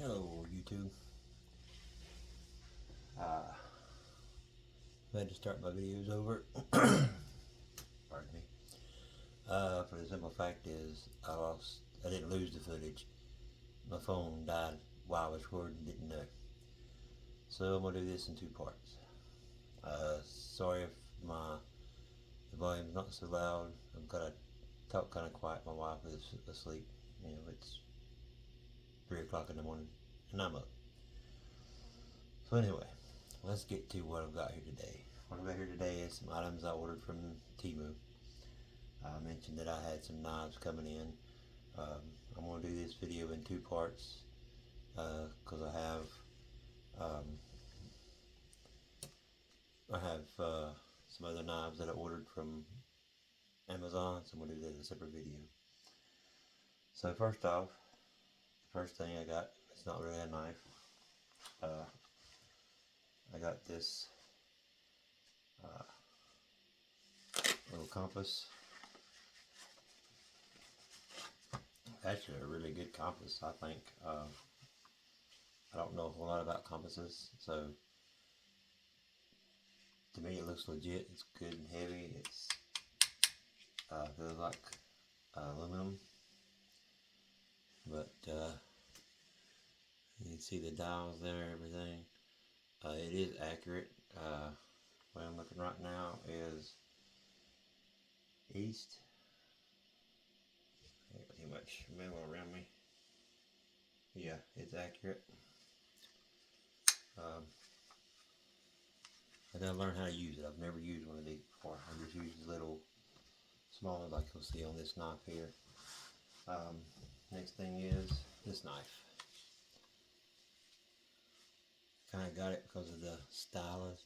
Hello, YouTube. I had to start my videos over. Pardon me. For the simple fact is, I didn't lose the footage. My phone died while I was recording, didn't know. So I'm going to do this in two parts. Sorry if the volume's not so loud. I'm going to talk kind of quiet. My wife is asleep. You know, it's 3 o'clock in the morning and I'm up. So anyway, let's get to what I've got here today. What I've got here today is some items I ordered from Temu. I mentioned that I had some knives coming in. I'm going to do this video in two parts because I have some other knives that I ordered from Amazon, so I'm going to do that in a separate video. So first off, the first thing I got, it's not really a knife. I got this little compass. Actually a really good compass, I think. I don't know a whole lot about compasses, so to me it looks legit. It's good and heavy. It's feels like aluminum, but you can see the dials there, everything. It is accurate. What I'm looking right now is east. I ain't got too much metal around me. Yeah, it's accurate. I gotta learn how to use it. I've never used one of these before. I just use the little small ones like you'll see on this knife here. Next thing is this knife. Kind of got it because of the style of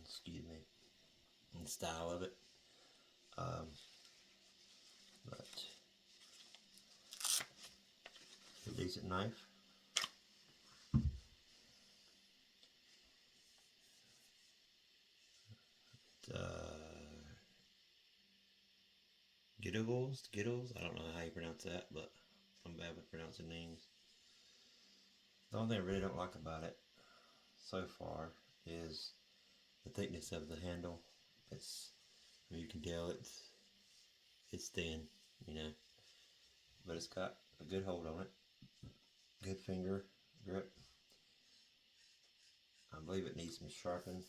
excuse me, the style of it. But a decent knife. Gittles, I don't know how you pronounce that, but I'm bad with pronouncing names. The only thing I really don't like about it so far is the thickness of the handle. You can tell it's thin, you know, but it's got a good hold on it, good finger grip. I believe it needs some sharpening.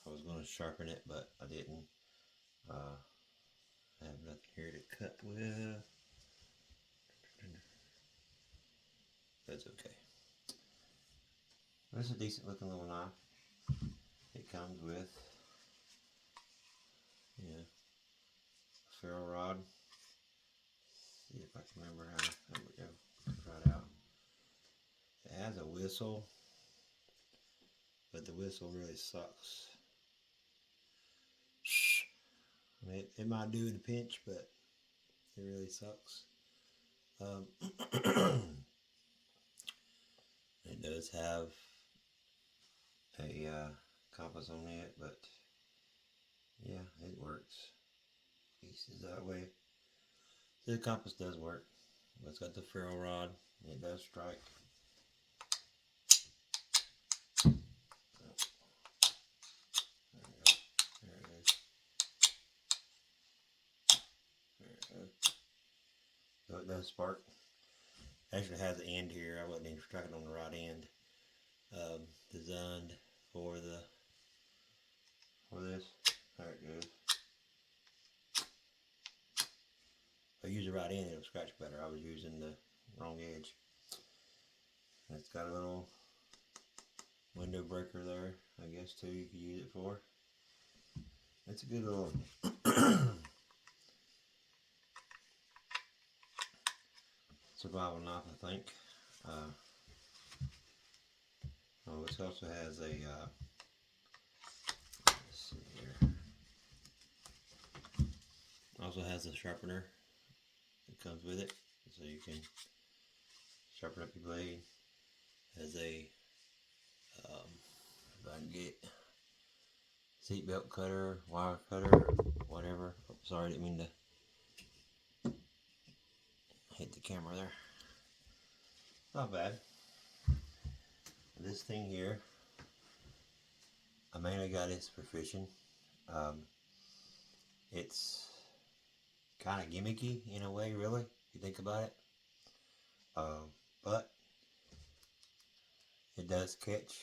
I was going to sharpen it, but I didn't. I have nothing here to cut with. That's okay. It's a decent looking little knife. It comes with, a ferro rod. See if I can remember how. There we go. Right out. It has a whistle, but the whistle really sucks. I mean, it might do in a pinch, but it really sucks. It does have a compass on it, but yeah, it works. Pieces that way. The compass does work. It's got the ferro rod. It does strike. So it does spark. Actually has an end here. I wasn't even striking on the right end. Designed for this. There it goes. If I use the right end, it'll scratch better. I was using the wrong edge. It's got a little window breaker there, I guess too, you could use it for. It's a good little survival knife, I think. This also has a let's see here. Also has a sharpener that comes with it, so you can sharpen up your blade. Has a if I can get seatbelt cutter, wire cutter, whatever. Oh, sorry, I didn't mean to hit the camera there. Not bad. This thing here, I mainly got this for fishing. It's kind of gimmicky in a way, really, if you think about it. But it does catch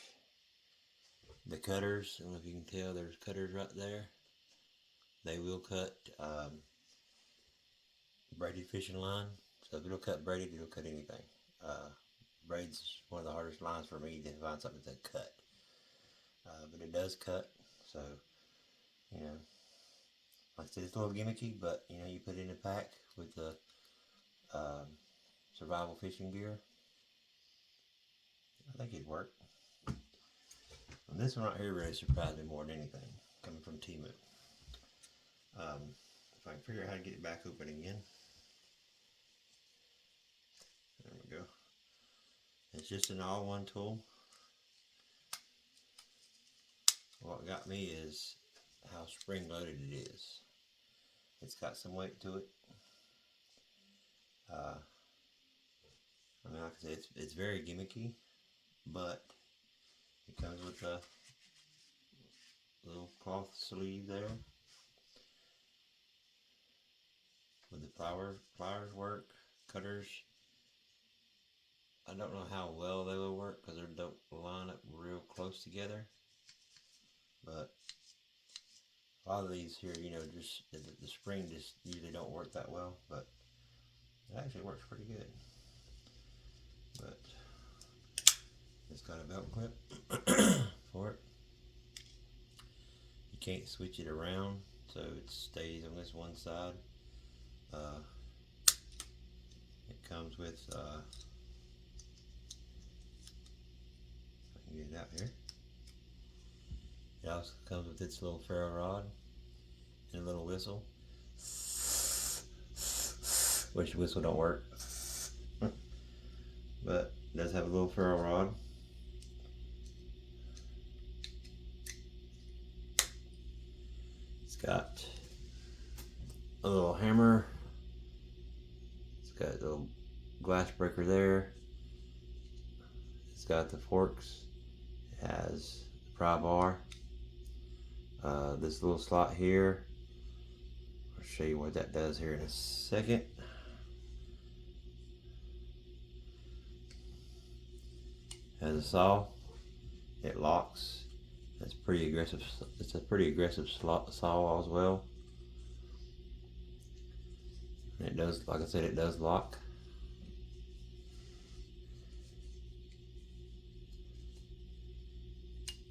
the cutters. I don't know if you can tell, there's cutters right there. They will cut braided fishing line. So if it'll cut braided, it'll cut anything. Braid's one of the hardest lines for me to find something to cut. But it does cut, so, you know, like I said, it's a little gimmicky, but, you know, you put it in a pack with the survival fishing gear. I think it'd work. And this one right here really surprised me more than anything, coming from Temu. If I can figure out how to get it back open again. There we go. It's just an all-one tool. What got me is how spring-loaded it is. It's got some weight to it. I mean, like I said, it's very gimmicky, but it comes with a little cloth sleeve there. With the pliers work, cutters. I don't know how well they will work because they don't line up real close together. But a lot of these here, you know, just the spring just usually don't work that well, but it actually works pretty good. But it's got a belt clip for it. You can't switch it around, so it stays on this one side. It comes with, if I can get it out here. It also comes with its little ferro rod and a little whistle. Which whistle don't work. But it does have a little ferro rod. It's got a little hammer. It's got a little glass breaker there. It's got the forks. It has the pry bar. This little slot here. I'll show you what that does here in a second. Has a saw. It locks. It's pretty aggressive. It's a pretty aggressive saw as well. And it does, like I said, it does lock.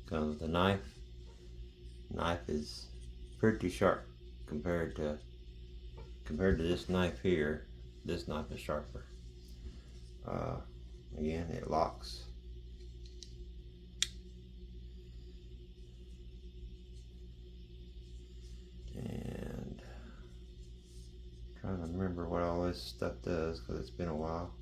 Comes with a knife. Knife is pretty sharp compared to this knife here. This knife is sharper. Again, it locks. And I'm trying to remember what all this stuff does because it's been a while.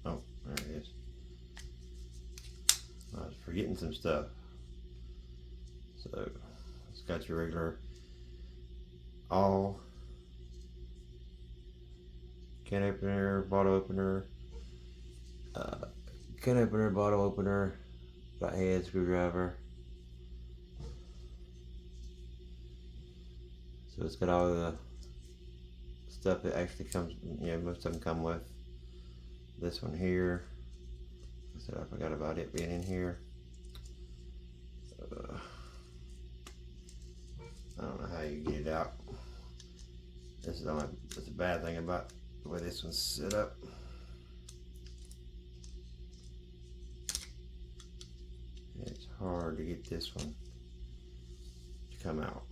Oh, there it is. I was forgetting some stuff. So it's got your regular all can opener, bottle opener, can opener, bottle opener, flathead screwdriver. So it's got all the stuff that actually comes, you know, most of them come with. This one here, I said I forgot about it being in here. I don't know how you get it out. This is only, that's a bad thing about the way this one's set up. It's hard to get this one to come out.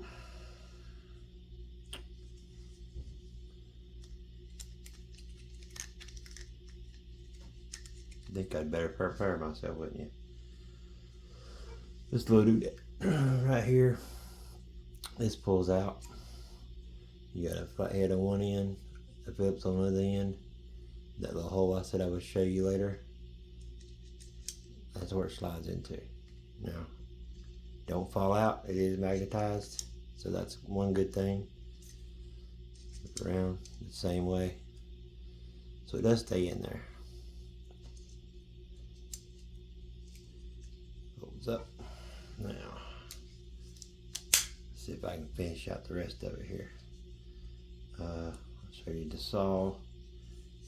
I think I'd better prepare myself, wouldn't you? This little dude right here, this pulls out. You got a flathead on one end, a Phillips on the other end. That little hole I said I would show you later, that's where it slides into. Now, don't fall out. It is magnetized, so that's one good thing. Look around the same way, so it does stay in there. Holds up. Now, let's see if I can finish out the rest of it here. I'll show you the saw,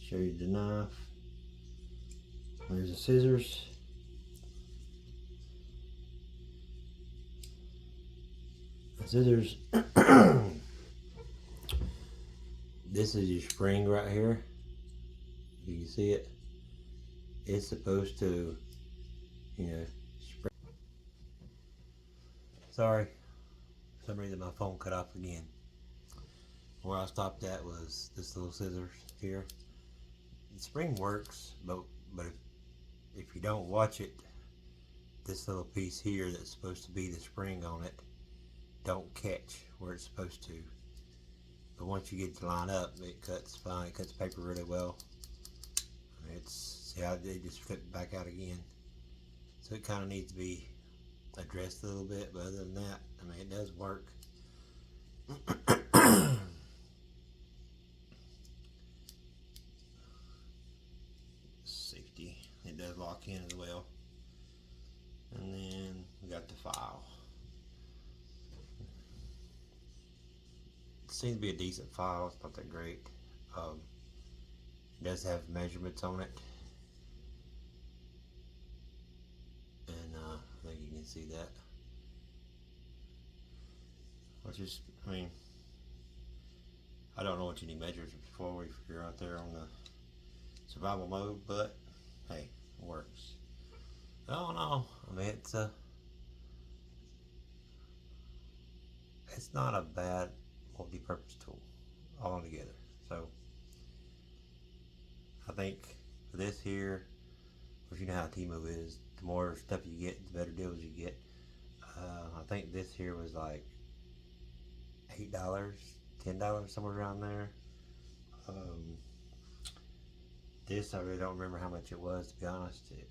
show you the knife. There's the scissors. The scissors. This is your spring right here. You can see it. It's supposed to, you know, spring. Sorry, for some reason my phone cut off again. Where I stopped at was this little scissors here. The spring works, but if you don't watch it, this little piece here that's supposed to be the spring on it don't catch where it's supposed to. But once you get it to line up, it cuts fine. It cuts paper really well. It's, see how they just flip it back out again. So it kind of needs to be addressed a little bit, but other than that, I mean, it does work. Safety, it does lock in as well. And then we got the file. It seems to be a decent file. It's not that great. It does have measurements on it, and I think you can see that. Which is, I mean, I don't know what you need measures for if you're out there on the survival mode, but hey, it works. I don't know. I mean, it's not a bad multi-purpose tool altogether. So I think for this here, which you know how Temu is, the more stuff you get, the better deals you get. I think this here was like $8, $10, somewhere around there. This I really don't remember how much it was, to be honest. It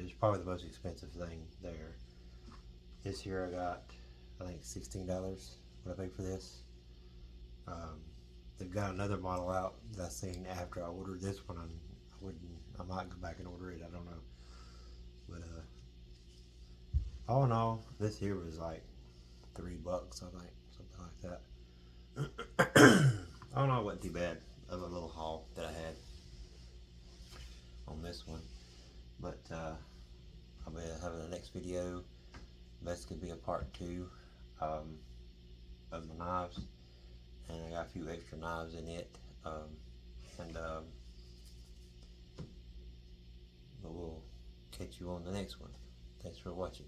was probably the most expensive thing there. This here I got, I think $16 what I paid for this. They've got another model out that I seen after I ordered this one. I might go back and order it. I don't know, but all in all, this here was like $3, I think, something like that. All in all, it wasn't too bad of a little haul that I had on this one, but I'll be having the next video. This could be a part 2 of the knives, and I got a few extra knives in it, but we'll catch you on the next one. Thanks for watching.